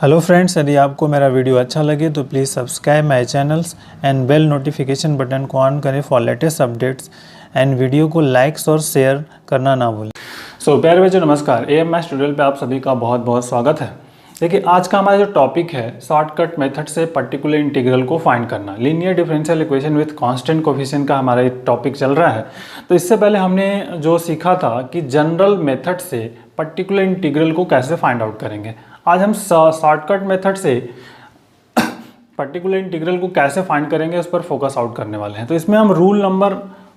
Hello friends, यदि आपको मेरा वीडियो अच्छा लगे तो please subscribe my channels and bell notification button को ऑन करें for latest updates and video को लाइक्स और शेयर करना ना भूलें। सो प्यारे बच्चों नमस्कार, एएम मैथ्स ट्यूटोरियल पे आप सभी का बहुत बहुत स्वागत है। देखिए, आज का हमारा जो टॉपिक है शॉर्टकट मेथड से पर्टिकुलर इंटीग्रल को फाइंड करना, linear differential equation with constant coefficient का हमारा ये टॉपिक चल रहा है। तो इससे पहले हमने जो सीखा था कि जनरल मेथड से पर्टिकुलर इंटीग्रल को कैसे फाइंड आउट करेंगे। आज हम शॉर्टकट मेथड से पर्टिकुलर इंटीग्रल को कैसे फाइंड करेंगे उस पर फोकस आउट करने वाले हैं। तो इसमें हम रूल नंबर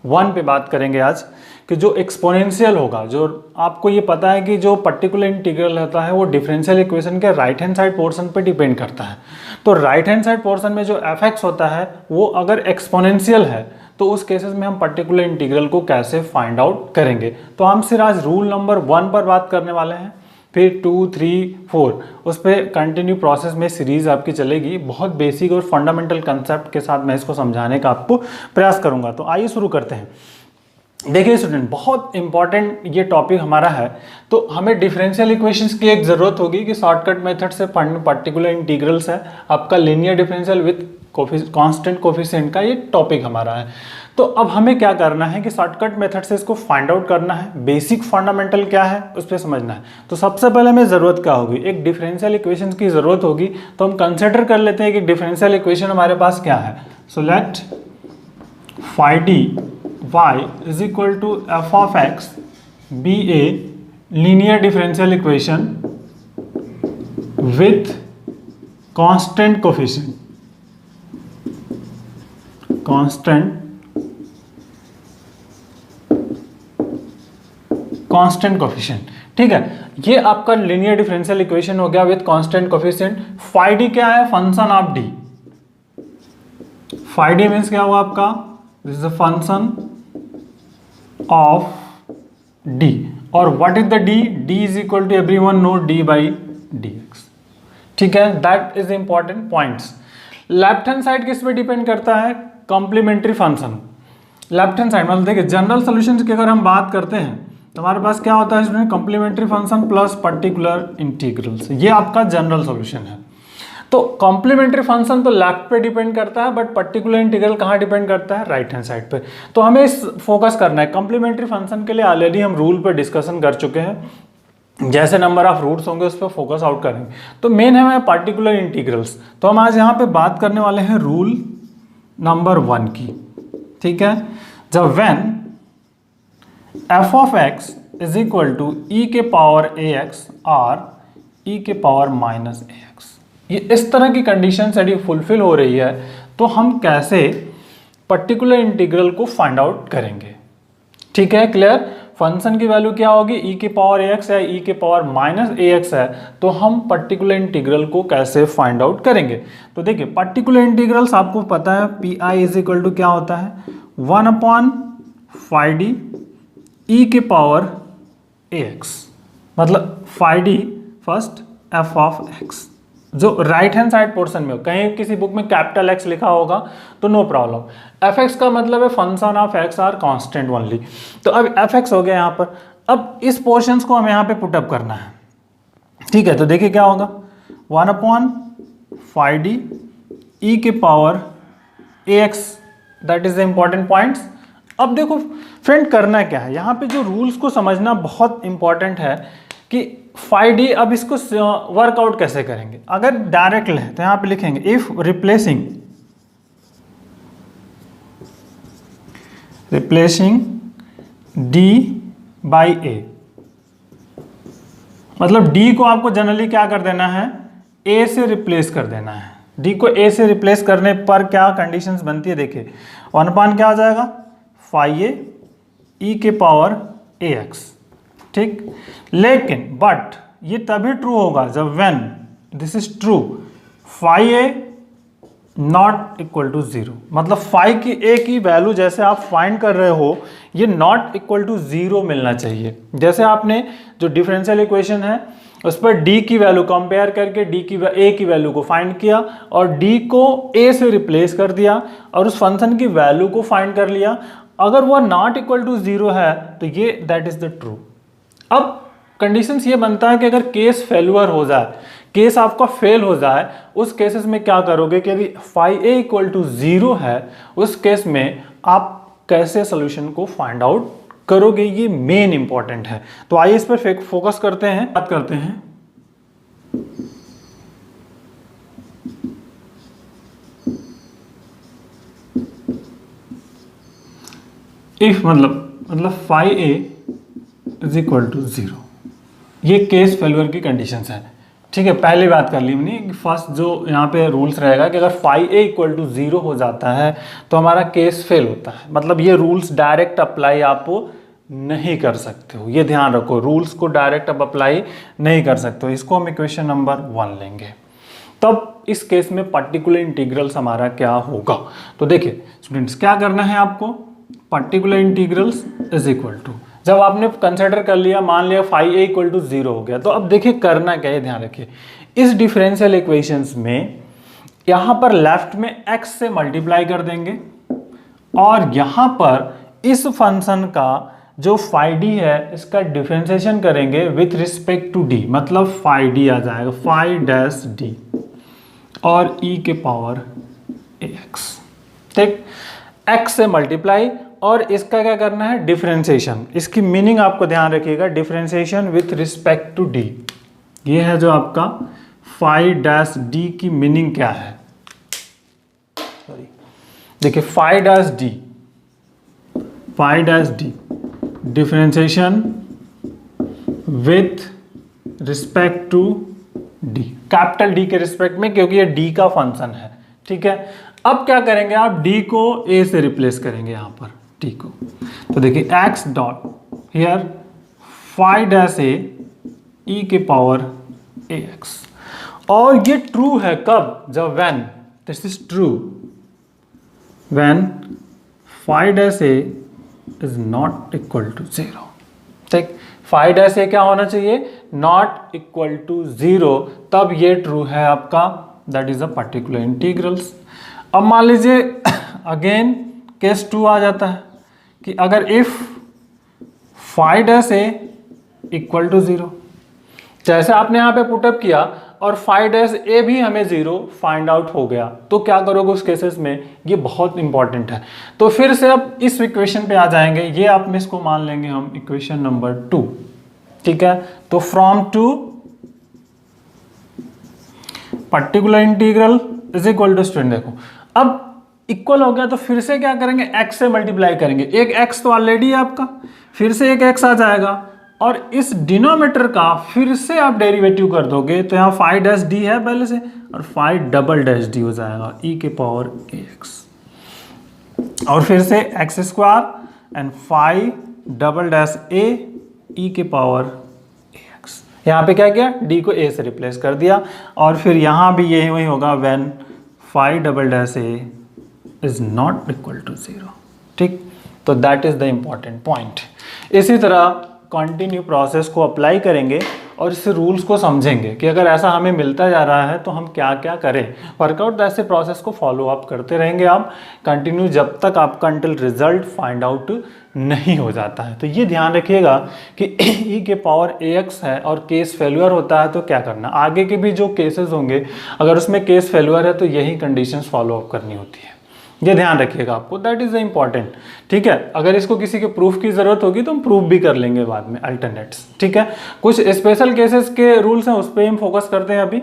1 पे बात करेंगे आज, कि जो एक्सपोनेंशियल होगा, जो आपको ये पता है कि जो पर्टिकुलर इंटीग्रल होता है वो डिफरेंशियल इक्वेशन के राइट हैंड साइड पोर्शन पे डिपेंड करता है। तो राइट हैंड साइड पोर्शन में जो एफ होता है वो अगर एक्सपोनेंशियल है तो उस केसेस में हम पर्टिकुलर इंटीग्रल को कैसे फाइंड आउट करेंगे। तो हम सिर्फ आज रूल नंबर 1 पर बात करने वाले हैं, फिर 2, 3, 4 उस पर कंटिन्यू प्रोसेस में सीरीज आपकी चलेगी। बहुत बेसिक और फंडामेंटल कंसेप्ट के साथ मैं इसको समझाने का आपको प्रयास करूंगा। तो आइए शुरू करते हैं। देखिए स्टूडेंट, बहुत इंपॉर्टेंट ये टॉपिक हमारा है। तो हमें डिफरेंशियल इक्वेशंस की एक ज़रूरत होगी कि शॉर्टकट मेथड से पर्टिकुलर इंटीग्रल्स है आपका linear differential with constant coefficient का ये टॉपिक हमारा है। तो अब हमें क्या करना है कि शॉर्टकट मेथड से इसको फाइंड आउट करना है। बेसिक फंडामेंटल क्या है उस पर समझना है। तो सबसे पहले हमें ज़रूरत क्या होगी, एक डिफरेंशियल इक्वेशन की ज़रूरत होगी। तो हम कंसिडर कर लेते हैं कि डिफरेंशियल इक्वेशन हमारे पास क्या है। So let phi d y is equal to f of x be a linear differential equation with constant coefficient ठीक है। ये आपका लीनियर डिफरेंशियल इक्वेशन हो गया with constant coefficient. Phi d क्या है, function of d. Phi d means क्या हुआ आपका, this is a function of d और what is the d is equal to everyone know d by dx। ठीक है, that is important points। Left hand side किस पे depend करता है, complementary function. Left hand side मतलब देखिए general solution की अगर हम बात करते हैं तो हमारे पास क्या होता है इसमें, complementary function plus particular integrals, ये आपका जनरल सॉल्यूशन है। तो कॉम्प्लीमेंट्री फंक्शन तो लेफ्ट पे डिपेंड करता है, बट पर्टिकुलर इंटीग्रल कहाँ डिपेंड करता है, राइट हैंड साइड पे। तो हमें इस फोकस करना है। कॉम्प्लीमेंट्री फंक्शन के लिए ऑलरेडी हम रूल पे डिस्कशन कर चुके हैं, जैसे नंबर ऑफ रूट्स होंगे उस पर फोकस आउट करेंगे। तो मेन है हमें पर्टिकुलर इंटीग्रल्स। तो हम आज यहाँ पे बात करने वाले हैं रूल नंबर 1 की। ठीक है, जब when F of X is equal to E के पावर ए एक्स और ई के पावर माइनस ए एक्स, ये इस तरह की कंडीशन यदि फुलफिल हो रही है तो हम कैसे पर्टिकुलर इंटीग्रल को फाइंड आउट करेंगे। ठीक है, क्लियर। फंक्शन की वैल्यू क्या होगी, ई के पावर ए एक्स है, ई के पावर माइनस ए एक्स है, तो हम पर्टिकुलर इंटीग्रल को कैसे फाइंड आउट करेंगे। तो देखिए पर्टिकुलर इंटीग्रल्स आपको पता है p i is equal to क्या होता है, 1/फाई डी ई के पावर ए एक्स, मतलब phi d first f of x, जो राइट हैंड साइड पोर्शन में हो। कहीं किसी बुक में कैपिटल एक्स लिखा होगा तो नो प्रॉब्लम। एफ एक्स का मतलब है function of x are constant only. तो अब एफ एक्स हो गया यहाँ पर। अब इस पोर्शंस को हमें यहाँ पे पुटअप करना है। ठीक है, तो देखिए क्या होगा, 1/फाई डी ई के power a x, that is the important points. अब देखो फ्रेंड, करना क्या है यहाँ पे, जो रूल्स को समझना बहुत इंपॉर्टेंट है कि फाई डी, अब इसको वर्कआउट कैसे करेंगे। अगर डायरेक्ट लें तो यहां पे लिखेंगे इफ रिप्लेसिंग डी बाई ए, मतलब डी को आपको जनरली क्या कर देना है, ए से रिप्लेस कर देना है। डी को ए से रिप्लेस करने पर क्या कंडीशंस बनती है, देखिए 1/, क्या आ जाएगा, फाई ए ई के पावर ए एक्स। ठीक, लेकिन बट ये तभी ट्रू होगा जब when this is true, phi a not equal to 0, मतलब फाई की ए की वैल्यू जैसे आप फाइंड कर रहे हो ये नॉट इक्वल टू 0 मिलना चाहिए। जैसे आपने जो डिफरेंशियल इक्वेशन है उस पर डी की वैल्यू कंपेयर करके ए की वैल्यू को फाइंड किया और डी को ए से रिप्लेस कर दिया और उस फंक्शन की वैल्यू को फाइंड कर लिया। अगर वह नॉट इक्वल टू 0 है तो ये दैट इज द ट्रू। अब कंडीशंस ये बनता है कि अगर केस फेल्यूर हो जाए, केस आपका फेल हो जाए, उस केसेस में क्या करोगे कि यदि phi a इक्वल टू 0 है, उस केस में आप कैसे सोल्यूशन को फाइंड आउट करोगे, ये मेन इंपॉर्टेंट है। तो आइए इस पर फोकस करते हैं, बात करते हैं। इफ मतलब phi a is equal to 0, ये केस फेल्यूर की कंडीशंस है। ठीक है, पहले बात कर ली हमने कि फर्स्ट जो यहाँ पे रूल्स रहेगा कि अगर phi a इक्वल टू 0 हो जाता है तो हमारा केस फेल होता है। मतलब ये रूल्स डायरेक्ट अप्लाई आप नहीं कर सकते हो, ये ध्यान रखो, रूल्स को डायरेक्ट आप अप्लाई नहीं कर सकते हो। इसको हम इक्वेशन नंबर 1 लेंगे। तब इस केस में पर्टिकुलर इंटीग्रल्स हमारा क्या होगा। तो देखिए स्टूडेंट्स, क्या करना है आपको, particular integrals is equal to, जब आपने कंसिडर कर लिया, मान लिया phi a इक्वल टू 0 हो गया, तो अब देखिए करना क्या है, ध्यान रखिए। इस डिफरेंशियल इक्वेशंस में यहां पर लेफ्ट में x से मल्टीप्लाई कर देंगे और यहां पर इस फंक्शन का जो phi d है इसका डिफरेंशिएशन करेंगे विथ रिस्पेक्ट टू d, मतलब phi d आ जाएगा, phi डैश d और e के पावर ax। ठीक, x से मल्टीप्लाई और इसका क्या करना है, डिफरेंशिएशन। इसकी मीनिंग आपको ध्यान रखिएगा, differentiation with respect to d। ये है जो आपका phi डैश d की मीनिंग क्या है, सॉरी देखिए phi dash d differentiation with respect to d, capital D के रिस्पेक्ट में, क्योंकि ये d का फंक्शन है। ठीक है, अब क्या करेंगे आप, d को a से रिप्लेस करेंगे यहाँ पर d को। तो देखिए x dot here phi dash a e के पावर ax, और ये ट्रू है कब, जब when this is true, when phi dash a is not equal to 0। ठीक, phi डैश a क्या होना चाहिए, नॉट इक्वल टू 0, तब ये ट्रू है आपका, that is a particular integrals. अब मान लीजिए अगेन केस 2 आ जाता है कि अगर if phi dash a equal to 0, जैसे आपने यहाँ पे पुटअप किया और phi डैश a भी हमें 0 फाइंड आउट हो गया, तो क्या करोगे उस केसेस में, ये बहुत इंपॉर्टेंट है। तो फिर से अब इस इक्वेशन पे आ जाएंगे, ये आप में इसको मान लेंगे हम इक्वेशन नंबर 2। ठीक है, तो from two particular integral is equal to, student देखो अब इक्वल हो गया, तो फिर से क्या करेंगे, x से मल्टीप्लाई करेंगे। एक x तो ऑलरेडी है आपका, फिर से एक x आ जाएगा और इस डिनोमिनेटर का फिर से आप डेरिवेटिव कर दोगे, तो यहाँ phi डैश d है पहले से, और phi डबल डैश d हो जाएगा e के पावर ax, और फिर से x square and phi double dash a e के पावर ax। यहाँ पे क्या किया, d को a से रिप्लेस कर दिया, और फिर यहाँ भी यही वही होगा, when phi double dash a is not equal to 0। ठीक, तो that is the important point. इसी तरह कंटिन्यू प्रोसेस को अप्लाई करेंगे और इस रूल्स को समझेंगे कि अगर ऐसा हमें मिलता जा रहा है तो हम क्या क्या करें। वर्कआउट ऐसे प्रोसेस को फॉलो अप करते रहेंगे आप कंटिन्यू, जब तक आपका अंटिल रिजल्ट फाइंड आउट नहीं हो जाता है। तो ये ध्यान रखिएगा कि e के पावर ax है और केस फेल्यूर होता है तो क्या करना, आगे के भी जो केसेस होंगे अगर उसमें केस फेल्यूर है तो यही कंडीशंस फॉलो अप करनी होती है, ये ध्यान रखिएगा आपको, दैट इज द इम्पॉर्टेंट। ठीक है, अगर इसको किसी के प्रूफ की जरूरत होगी तो हम प्रूफ भी कर लेंगे बाद में, अल्टरनेट्स। ठीक है, कुछ स्पेशल केसेस के रूल्स हैं उस पर हम फोकस करते हैं। अभी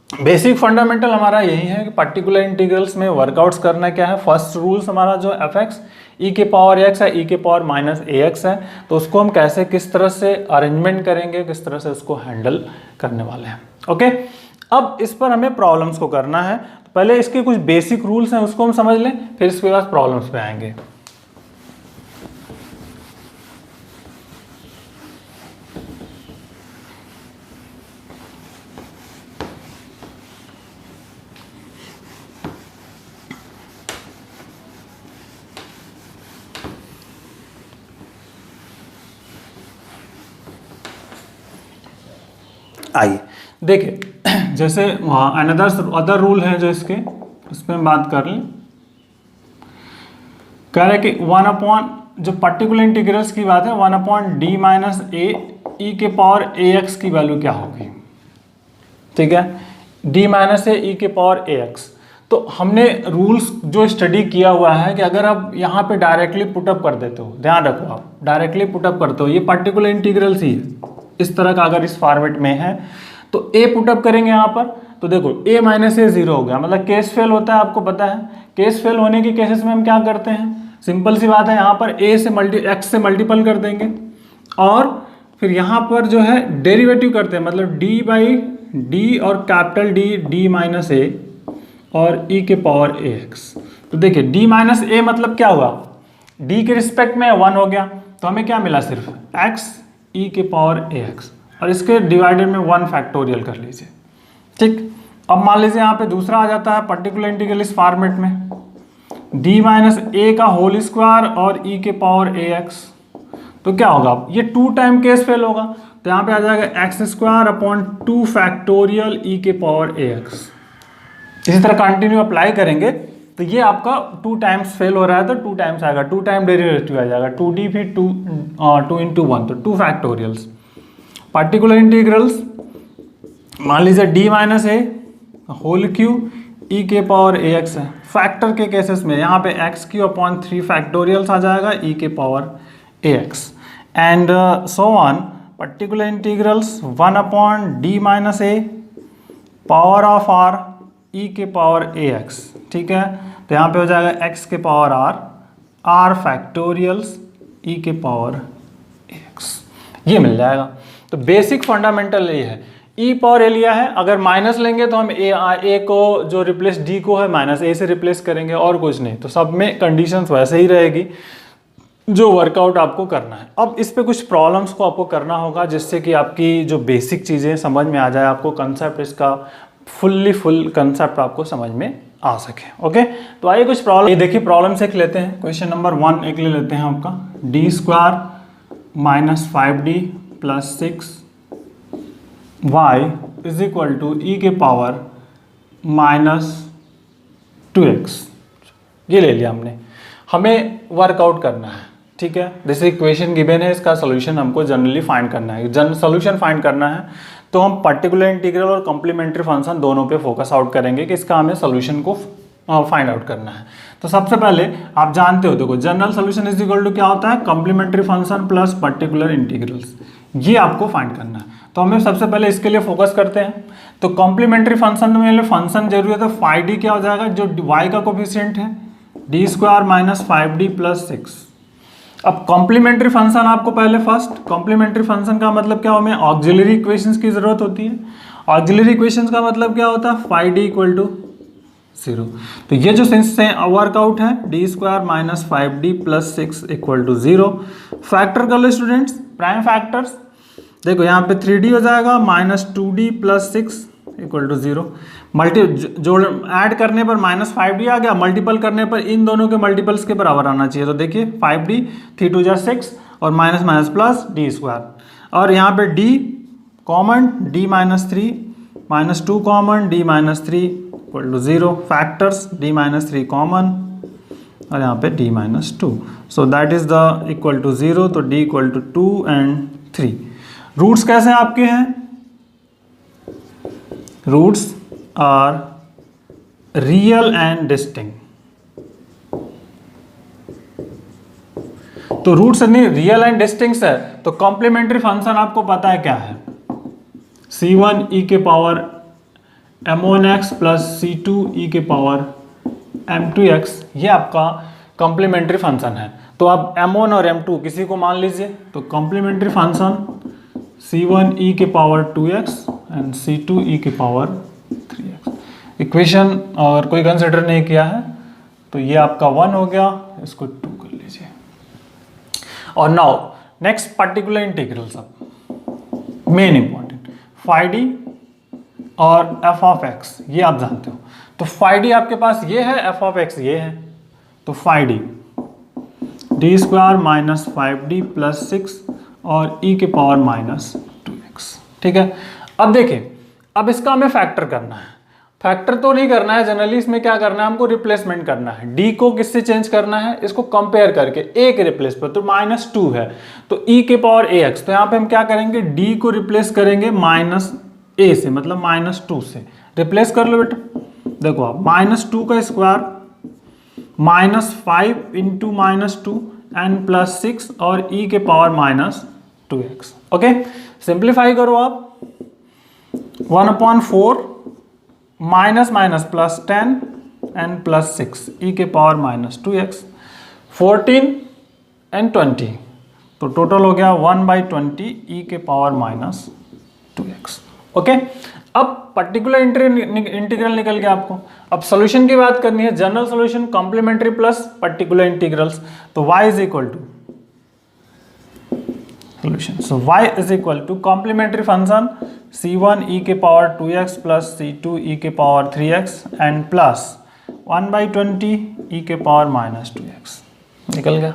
बेसिक फंडामेंटल हमारा यही है कि पर्टिकुलर इंटीग्रल्स में वर्कआउट्स करना क्या है। फर्स्ट रूल्स हमारा जो fx e के पावर x है, e के पावर माइनस ax है, तो उसको हम कैसे किस तरह से अरेंजमेंट करेंगे, किस तरह से उसको हैंडल करने वाले हैं। ओके, अब इस पर हमें प्रॉब्लम्स को करना है। पहले इसके कुछ बेसिक रूल्स हैं उसको हम समझ लें, फिर इसके बाद प्रॉब्लम्स पे आएंगे। आइए देखिए, जैसे अदर रूल है जो इसके, उस पर हम बात कर लें। कह रहे कि 1 अपॉन, जो पर्टिकुलर इंटीग्रल्स की बात है, 1 अपॉन डी माइनस ए ई के पावर ए एक्स की वैल्यू क्या होगी। ठीक है, डी माइनस ए ई के पावर ए एक्स। तो हमने रूल्स जो स्टडी किया हुआ है कि अगर आप यहाँ पे डायरेक्टली पुटअप कर देते हो, ध्यान रखो आप डायरेक्टली पुटअप करते हो, ये पर्टिकुलर इंटीग्रल्स ही है इस तरह का, अगर इस फॉर्मेट में है तो ए पुटअप करेंगे यहाँ पर, तो देखो ए माइनस ए 0 हो गया, मतलब केस फेल होता है, आपको पता है। केस फेल होने के केसेस में हम क्या करते हैं, सिंपल सी बात है, यहाँ पर ए से एक्स से मल्टीपल कर देंगे और फिर यहाँ पर जो है डेरिवेटिव करते हैं, मतलब डी बाई डी और कैपिटल डी, डी माइनस ए और ई के पावर ए एक्स। तो देखिए डी माइनस ए मतलब क्या हुआ, डी के रिस्पेक्ट में 1 हो गया, तो हमें क्या मिला, सिर्फ एक्स ई के पावर ए एक्स, और इसके डिवाइडेड में 1 फैक्टोरियल कर लीजिए। ठीक, अब मान लीजिए यहाँ पे दूसरा आ जाता है पर्टिकुलर इंटीग्रल इस फॉर्मेट में, डी माइनस ए का होल स्क्वायर और ई के पावर ए एक्स। तो क्या होगा, ये 2 टाइम केस फेल होगा, तो यहाँ पे आ जाएगा एक्स स्क्वायर अपॉन 2 फैक्टोरियल ई के पावर ए एक्स। इसी तरह कंटिन्यू अप्लाई करेंगे तो ये आपका 2 टाइम्स फेल हो रहा है तो 2 टाइम्स आएगा, 2 टाइम डेरिवेटिव आ जाएगा, 2d फिर 2 इंटू 1, तो 2 फैक्टोरियल्स। पर्टिकुलर इंटीग्रल्स मान लीजिए डी माइनस ए होल क्यू ई के पावर ए एक्स है। फैक्टर के केसेस में यहाँ पे एक्स क्यू अपॉन 3 फैक्टोरियल्स आ जाएगा ई के power a x and so on. Particular integrals 1 upon D minus A power of R E के पावर ए एक्स। ठीक है, तो यहाँ पे हो जाएगा एक्स के पावर आर फैक्टोरियल्स ई के पावर ए एक्स, ये मिल जाएगा। तो बेसिक फंडामेंटल ये है, ई पावर ए लिया है, अगर माइनस लेंगे तो हम ए को जो रिप्लेस डी को है माइनस ए से रिप्लेस करेंगे और कुछ नहीं, तो सब में कंडीशंस वैसे ही रहेगी जो वर्कआउट आपको करना है। अब इस पे कुछ प्रॉब्लम्स को आपको करना होगा जिससे कि आपकी जो बेसिक चीज़ें समझ में आ जाए, आपको कंसेप्ट इसका फुल कंसेप्ट आपको समझ में आ सके। ओके, तो आइए कुछ प्रॉब्लम, ये देखिए प्रॉब्लम से लेते हैं। क्वेश्चन नंबर 1 एक ले लेते हैं आपका, D square minus 5d plus 6y is equal to E के पावर माइनस 2x। ये ले लिया हमने, हमें वर्कआउट करना है। ठीक है, जैसे इक्वेशन गिवन है, इसका सोल्यूशन हमको जनरली फाइंड करना है। सोल्यूशन फाइंड करना है तो हम पर्टिकुलर इंटीग्रल और कॉम्प्लीमेंट्री फंक्शन दोनों पे फोकस आउट करेंगे कि इसका हमें सोल्यूशन को फाइंड आउट करना है। तो सबसे पहले आप जानते हो, देखो general solution is equal to क्या होता है, complementary function plus particular integrals, ये आपको फाइंड करना है। तो हमें सबसे पहले इसके लिए फोकस करते हैं। तो कॉम्प्लीमेंट्री फंक्शन में फंक्शन जरूरी है, तो 5d क्या हो जाएगा, जो y का कोफिशिएंट है d square minus 5d plus 6। अब कॉम्प्लीमेंट्री फंक्शन आपको पहले फर्स्ट कॉम्प्लीमेंट्री फंक्शन का मतलब क्या, हमें ऑक्सिलरी इक्वेशंस की जरूरत होती है। ऑक्सिलरी इक्वेशंस का मतलब क्या होता है, 5d इक्वल टू 0। तो ये जो वर्कआउट है d square minus 5d plus 6 equal to 0। Factor कर लो स्टूडेंट्स, प्राइम फैक्टर्स। देखो यहाँ पे 3d हो जाएगा minus 2d plus 6 equal to 0। जोड़ ऐड करने पर माइनस 5d आ गया, मल्टीपल करने पर इन दोनों के मल्टीपल्स के बराबर आना चाहिए। तो देखिए 5d 3 2 जा 6 और minus minus plus d square, और यहाँ पे d common d minus 3 minus 2 common d minus 3 equal to 0। Factors d minus 3 common और यहाँ पे d minus 2, so that is the equal to 0। तो d equal to 2 and 3। Roots कैसे आपके हैं, roots are real and distinct. तो roots नहीं real and distinct है, तो कॉम्प्लीमेंट्री फंक्शन आपको पता है क्या है, c1 e के power m1x plus c2 e के पावर m2x, ये आपका कॉम्प्लीमेंट्री फंक्शन है। तो आप m1 और m2 किसी को मान लीजिए, तो कॉम्प्लीमेंट्री फंक्शन c1 e के power 2x and c2 e के पावर 3x। इक्वेशन अगर कोई कंसिडर नहीं किया है तो ये आपका 1 हो गया, इसको 2 कर लीजिए। और नाउ नेक्स्ट पर्टिकुलर इंटीग्रल, सब मेन इंपॉर्टेंट 5d और f ऑफ x, ये आप जानते हो। तो 5d आपके पास ये है, f ऑफ x ये है, तो 5d d square minus 5d plus 6 और e के पावर माइनस 2x। ठीक है, अब देखिए, अब इसका हमें फैक्टर करना है। फैक्टर तो नहीं करना है जनरली, इसमें क्या करना है, हमको रिप्लेसमेंट करना है। d को किससे चेंज करना है, इसको कंपेयर करके a के रिप्लेस पर, तो माइनस 2 है तो e के पावर ax, तो यहाँ पे हम क्या करेंगे, d को रिप्लेस करेंगे माइनस ए से मतलब -2 से रिप्लेस कर लो बेटा। देखो आप -2 का स्क्वायर -5 इंटू -2 n + 6 और e के पावर -2x। ओके, सिंप्लीफाई करो आप, 1/4 minus minus plus 10 n + 6 e के पावर -2x, 14 and 20 तो टोटल हो गया 1/20 e के पावर -2x। ओके, अब पर्टिकुलर इंटीग्रल निकल गया आपको। अब सॉल्यूशन की बात करनी है, general solution complementary plus particular integrals, तो y is equal to solution, so y is equal to complementary function c1 e के power 2x plus c2 e के power 3x and plus 1/20 e के power -2x। निकल गया।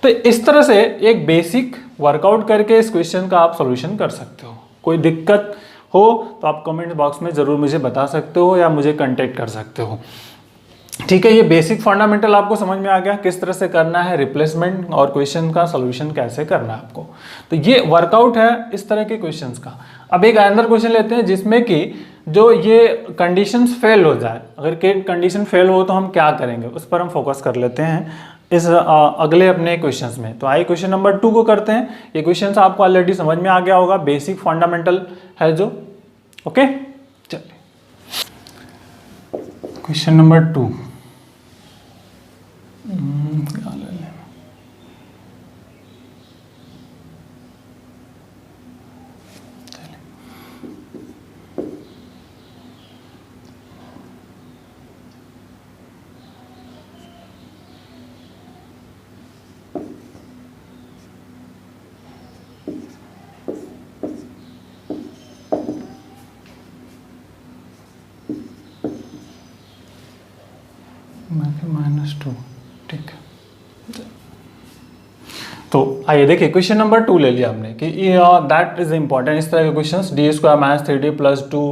तो इस तरह से एक बेसिक वर्कआउट करके इस क्वेश्चन का आप सॉल्यूशन कर सकते हो। कोई दिक्कत हो तो आप कमेंट बॉक्स में ज़रूर मुझे बता सकते हो या मुझे कांटेक्ट कर सकते हो। ठीक है, ये बेसिक फंडामेंटल आपको समझ में आ गया किस तरह से करना है रिप्लेसमेंट और क्वेश्चन का सॉल्यूशन कैसे करना है आपको। तो ये वर्कआउट है इस तरह के क्वेश्चंस का। अब एक अंदर क्वेश्चन लेते हैं जिसमें कि जो ये कंडीशंस फेल हो जाए, अगर कंडीशन फेल हो तो हम क्या करेंगे उस पर हम फोकस कर लेते हैं इस अगले अपने क्वेश्चंस में। तो आइए क्वेश्चन नंबर 2 को करते हैं। ये क्वेश्चंस आपको ऑलरेडी समझ में आ गया होगा, बेसिक फंडामेंटल है जो। ओके, चलिए क्वेश्चन नंबर 2 -2, ठीक है। तो आइए देखिए क्वेश्चन नंबर 2 ले लिया हमने कि दैट इज इंपॉर्टेंट। इस तरह के क्वेश्चंस d² - 3d + 2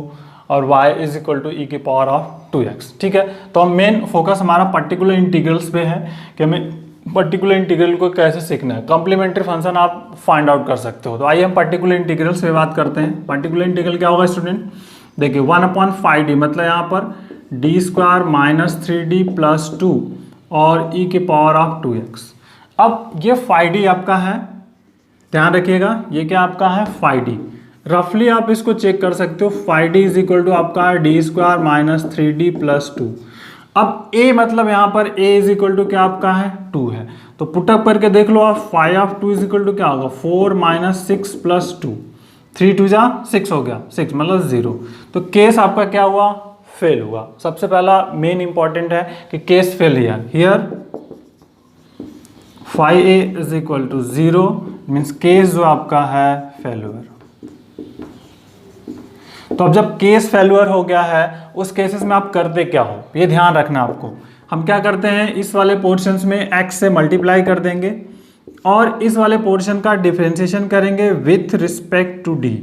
और y is equal to e की पावर ऑफ 2x। ठीक है, तो हम मेन फोकस हमारा पर्टिकुलर इंटीग्रल्स पे है कि हमें पर्टिकुलर इंटीग्रल को कैसे सीखना है। कॉम्प्लीमेंट्री फंक्शन आप फाइंड आउट कर सकते हो। तो आइए हम पर्टिकुलर इंटीग्रल्स पे बात करते हैं। पर्टिकुलर इंटीग्रल क्या होगा स्टूडेंट, देखिए 1/5d मतलब यहाँ पर d² - 3d + 2 और e की पावर ऑफ 2x। अब ये 5d आपका है, ध्यान रखिएगा ये क्या आपका है 5d। रफली आप इसको चेक कर सकते हो, 5d इज इक्वल टू आपका है d² - 3d + 2। अब a मतलब यहाँ पर a इज इक्वल टू क्या आपका है 2 है, तो पुटअप करके देख लो आप, 5/2 इज इक्वल टू क्या होगा 4 - 6 + 2, 3 2 जा 6 हो गया, 6 मतलब 0। तो केस आपका क्या हुआ, फेल हुआ। सबसे पहला मेन इंपॉर्टेंट है कि case fail here 5a is equal to 0 means case जो आपका है फेल्यूर। तो अब जब केस फेल्यूर हो गया है उस केसेस में आप करते क्या हो, ये ध्यान रखना आपको। हम क्या करते हैं, इस वाले पोर्शंस में x से मल्टीप्लाई कर देंगे और इस वाले पोर्शन का डिफरेंशिएशन करेंगे विथ रिस्पेक्ट टू d,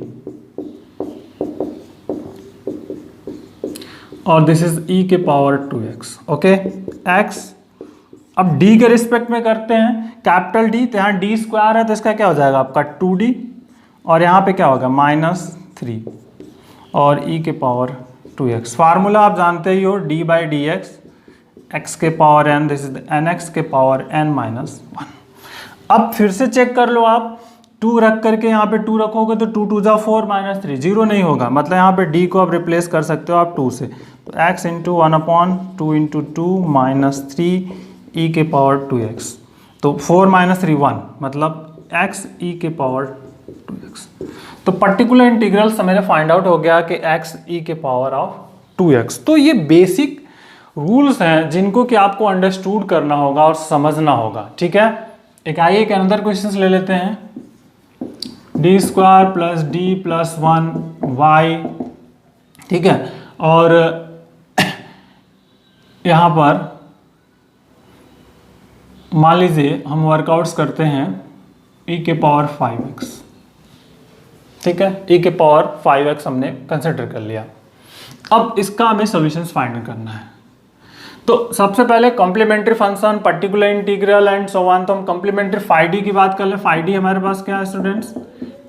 और दिस इज e के पावर 2x। ओके, x अब d के रिस्पेक्ट में करते हैं, कैपिटल D, तो यहाँ d² है तो इसका क्या हो जाएगा आपका 2d, और यहाँ पे क्या होगा -3 और e के पावर 2x। फार्मूला आप जानते ही हो d/dx, x के power n, this is nx के पावर n-1। अब फिर से चेक कर लो आप, 2 रख करके यहाँ पे 2 रखोगे तो 2 2 जा 4 -3 0 नहीं होगा, मतलब यहाँ पे d को आप रिप्लेस कर सकते हो आप 2 से, तो x × 1/2 × 2 - 3 e के पावर 2x, तो 4 - 3 1 मतलब x e के पावर 2x। तो पर्टिकुलर इंटीग्रल मेरे फाइंड आउट हो गया कि x e के पावर ऑफ 2x। तो ये बेसिक रूल्स हैं जिनको कि आपको अंडरस्टूड करना होगा और समझना होगा। ठीक है, एक आइए एक अनदर क्वेश्चंस ले लेते हैं, d² + d + 1 y। ठीक है, और यहाँ पर मान लीजिए हम वर्कआउट्स करते हैं e के पावर 5x। ठीक है, e के पावर 5x हमने कंसिडर कर लिया। अब इसका हमें सॉल्यूशंस फाइंड करना है। तो सबसे पहले complementary function, particular integral and so on. तो हम कॉम्प्लीमेंट्री 5d की बात कर ले। 5d हमारे पास क्या है स्टूडेंट्स,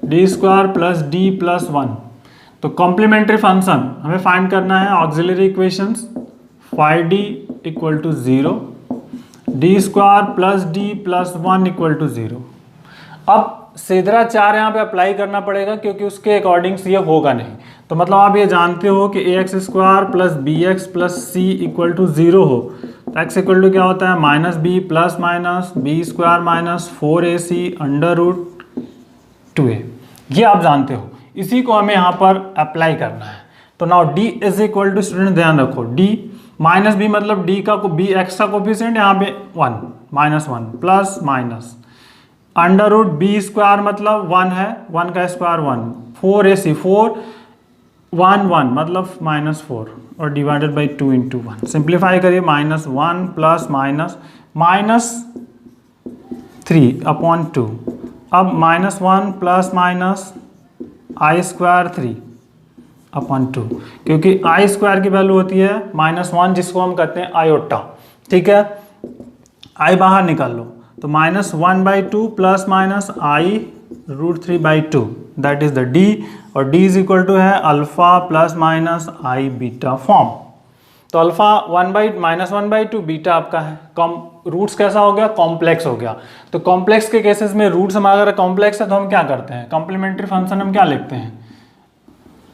d² + d + 1। तो कॉम्प्लीमेंट्री फंक्शन हमें फाइंड करना है auxiliary equations, phi d equal to 0, d square plus d plus 1 equal to 0। अब सीधा 4 यहाँ पे अप्लाई करना पड़ेगा क्योंकि उसके अकॉर्डिंग्स ये होगा नहीं। तो मतलब आप ये जानते हो कि ax square plus b x plus c equal to 0 हो तो x इक्वल टू क्या होता है minus b plus minus b square minus 4ac under root 2a। ये आप जानते हो, इसी को हमें यहाँ पर अप्लाई करना है। तो now d is equal to, student ध्यान रखो, d माइनस बी मतलब d का बी एक्स का कोफिशिएंट यहाँ पे 1 minus 1 plus minus under root b square मतलब 1 है, 1 का स्क्वायर 1, 4ac 4 1 1 मतलब माइनस 4 और डिवाइडेड बाई 2 इंटू 1। सिंप्लीफाई करिए, minus 1 plus minus minus 3 upon 2। अब माइनस 1 प्लस माइनस आई स्क्वायर 3 अपॉन 2, क्योंकि आई स्क्वायर की वैल्यू होती है माइनस 1 जिसको हम कहते हैं आयोटा। ठीक है, आई बाहर निकाल लो तो minus 1 by 2 plus minus i root 3 by 2 that is the D, और डी इज इक्वल टू है alpha plus minus i beta form. तो alpha 1 by minus 1 by 2, beta आपका है रूट्स कैसा हो गया, कॉम्प्लेक्स हो गया। तो कॉम्प्लेक्स के केसेस में रूट्स हमारा अगर कॉम्प्लेक्स है तो हम क्या करते हैं, कॉम्प्लीमेंट्री फंक्शन हम क्या लिखते हैं,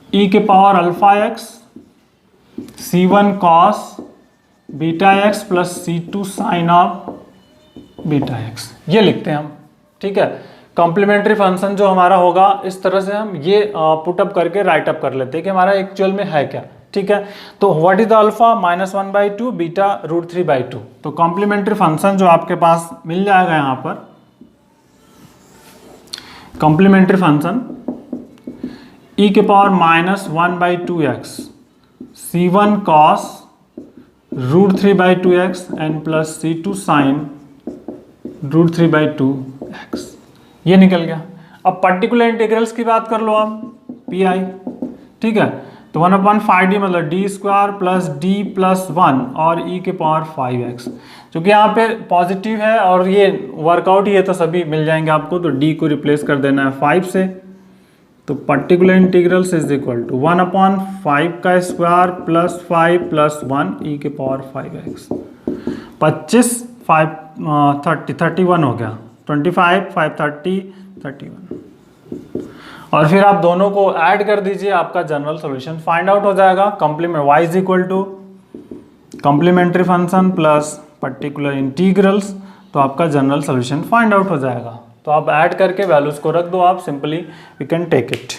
e के power alpha x c1 cos beta x plus c2 sine of beta x, ये लिखते हैं हम। ठीक है, कॉम्प्लीमेंट्री फंक्शन जो हमारा होगा इस तरह से हम ये पुटअप करके राइट अप कर लेते हैं कि हमारा एक्चुअल में है क्या। ठीक है, तो what is the alpha minus 1 by 2 beta root 3 by 2। तो कॉम्प्लीमेंट्री फंक्शन जो आपके पास मिल जाएगा यहाँ पर, कॉम्प्लीमेंट्री फंक्शन e के power minus 1 by 2x c1 cos root 3 by 2x and plus c2 sine root 3 by 2x, ये निकल गया। अब पर्टिकुलर इंटीग्रल्स की बात कर लो आप, पी आई। ठीक है, तो 1/5d मतलब D square plus d plus 1 और e के पावर 5x, क्योंकि यहाँ पे पॉजिटिव है और ये वर्कआउट ही है तो सभी मिल जाएंगे आपको, तो d को रिप्लेस कर देना है 5 से। तो particular integrals is equal to 1/5 का स्क्वायर प्लस 5 प्लस 1 e के पावर 5x, 25 5 31 हो गया, 25 5 30 31, और फिर आप दोनों को ऐड कर दीजिए, आपका जनरल सॉल्यूशन फाइंड आउट हो जाएगा। Complement y is equal to complementary function plus particular integrals, तो आपका जनरल सॉल्यूशन फाइंड आउट हो जाएगा। तो आप ऐड करके वैल्यूज को रख दो, आप simply we can take it.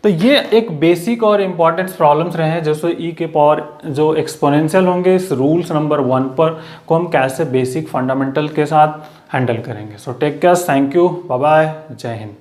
तो ये एक बेसिक और इम्पॉर्टेंट प्रॉब्लम्स रहे हैं, जैसे ई के पावर जो एक्सपोनेंशियल होंगे इस रूल्स नंबर 1 पर को हम कैसे बेसिक फंडामेंटल के साथ हैंडल करेंगे। So take care, thank you, bye bye, जय हिंद।